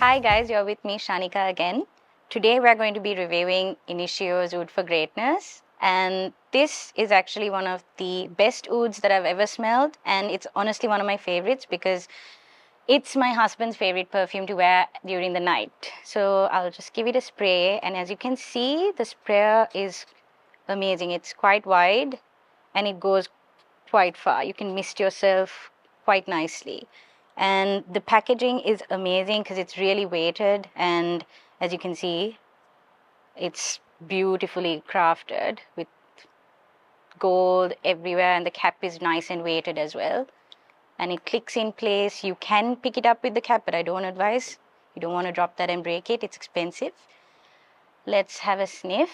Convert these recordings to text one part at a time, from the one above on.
Hi guys, you're with me Shanika again. Today we're going to be reviewing Initio Oud for Greatness, and this is actually one of the best ouds that I've ever smelled, and it's honestly one of my favorites because it's my husband's favorite perfume to wear during the night. So I'll just give it a spray, and as you can see, the sprayer is amazing. It's quite wide and it goes quite far. You can mist yourself quite nicely. And the packaging is amazing because it's really weighted, and as you can see, it's beautifully crafted with gold everywhere, and the cap is nice and weighted as well. And it clicks in place. You can pick it up with the cap, but I don't advise. You don't want to drop that and break it. It's expensive. Let's have a sniff.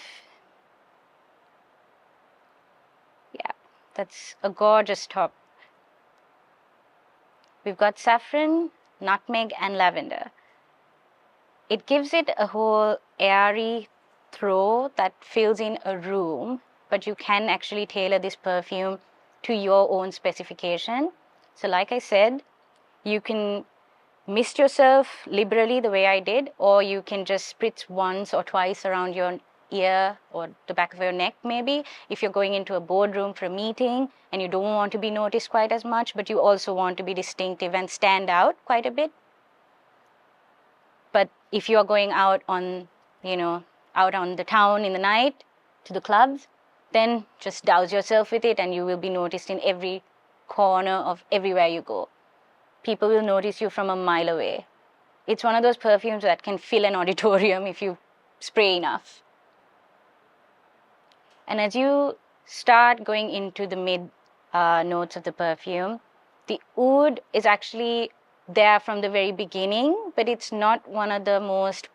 Yeah, that's a gorgeous top. We've got saffron, nutmeg, and lavender. It gives it a whole airy throw that fills in a room, but you can actually tailor this perfume to your own specification. So like I said, you can mist yourself liberally the way I did, or you can just spritz once or twice around your ear or the back of your neck maybe, if you're going into a boardroom for a meeting and you don't want to be noticed quite as much, but you also want to be distinctive and stand out quite a bit. But if you're going out on, out on the town in the night to the clubs, then just douse yourself with it and you will be noticed in every corner of everywhere you go. People will notice you from a mile away. It's one of those perfumes that can fill an auditorium if you spray enough. And as you start going into the mid notes of the perfume, the oud is actually there from the very beginning, but it's not one of the most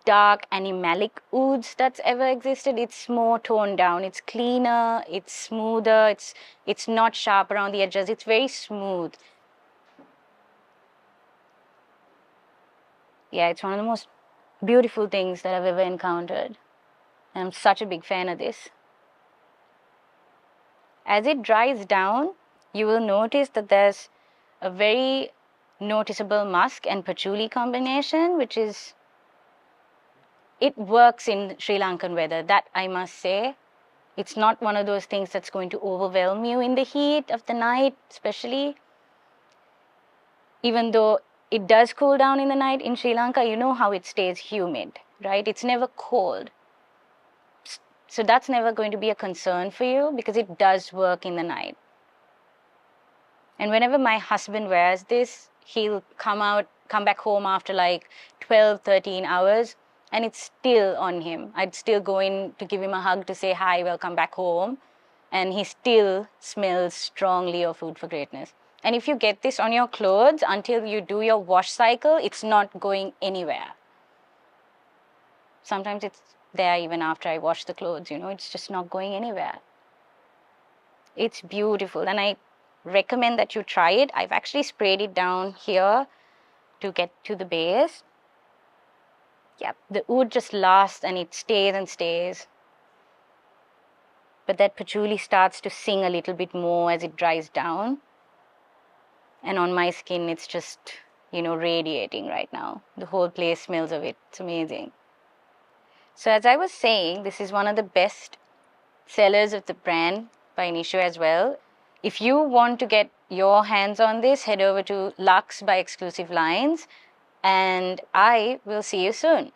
dark animalic ouds that's ever existed. It's more toned down. It's cleaner, it's smoother, it's not sharp around the edges. It's very smooth. Yeah, it's one of the most beautiful things that I've ever encountered. And I'm such a big fan of this. As it dries down, you will notice that there's a very noticeable musk and patchouli combination, which is, it works in Sri Lankan weather, that I must say. It's not one of those things that's going to overwhelm you in the heat of the night, especially. Even though it does cool down in the night in Sri Lanka, you know how it stays humid, right? It's never cold. So that's never going to be a concern for you because it does work in the night. And whenever my husband wears this, he'll come back home after like 12, 13 hours, and it's still on him. I'd still go in to give him a hug to say, hi, welcome back home. And he still smells strongly of Oud for Greatness. And if you get this on your clothes until you do your wash cycle, it's not going anywhere. Sometimes it's there even after I wash the clothes, it's just not going anywhere. It's beautiful, and I recommend that you try it. I've actually sprayed it down here to get to the base. Yep, the oud just lasts and it stays and stays. But that patchouli starts to sing a little bit more as it dries down. And on my skin, it's just, radiating right now. The whole place smells of it. It's amazing. So as I was saying, this is one of the best sellers of the brand by Initio as well. If you want to get your hands on this, head over to Luxe by Exclusive Lines, and I will see you soon.